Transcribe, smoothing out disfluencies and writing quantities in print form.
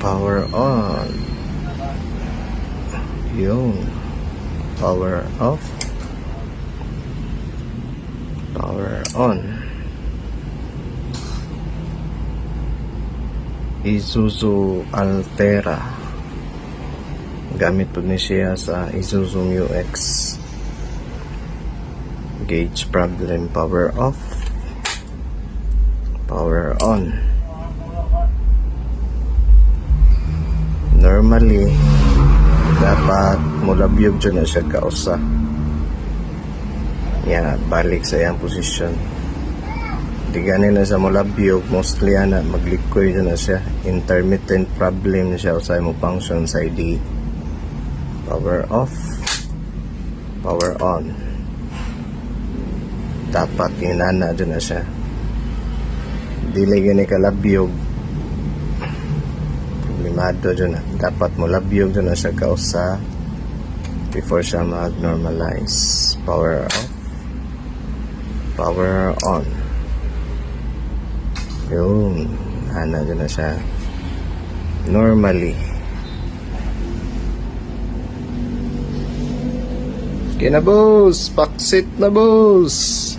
Power on. Yung power off. Power on. Isuzu Altera. Gamit po ni siya sa Isuzu MU-X. Gauge problem. Power off. Power on. Normally dapat mulabyog dyan na siya kausa. Balik sa iyang posisyon. Di ganin na sa mulabyog, mostly na maglikoy dyan na siya. Intermittent problem na siya usay mo function sa ID. Power off. Power on. Dapat inana dyan na siya. Dili gani kalabyog, problemado dyan na. Dapat mo labyog dyan na siya kausa before siya mag-normalize. Power off. Power on. Yun, ana dyan na siya normally. Okay na boss, paksit na boss.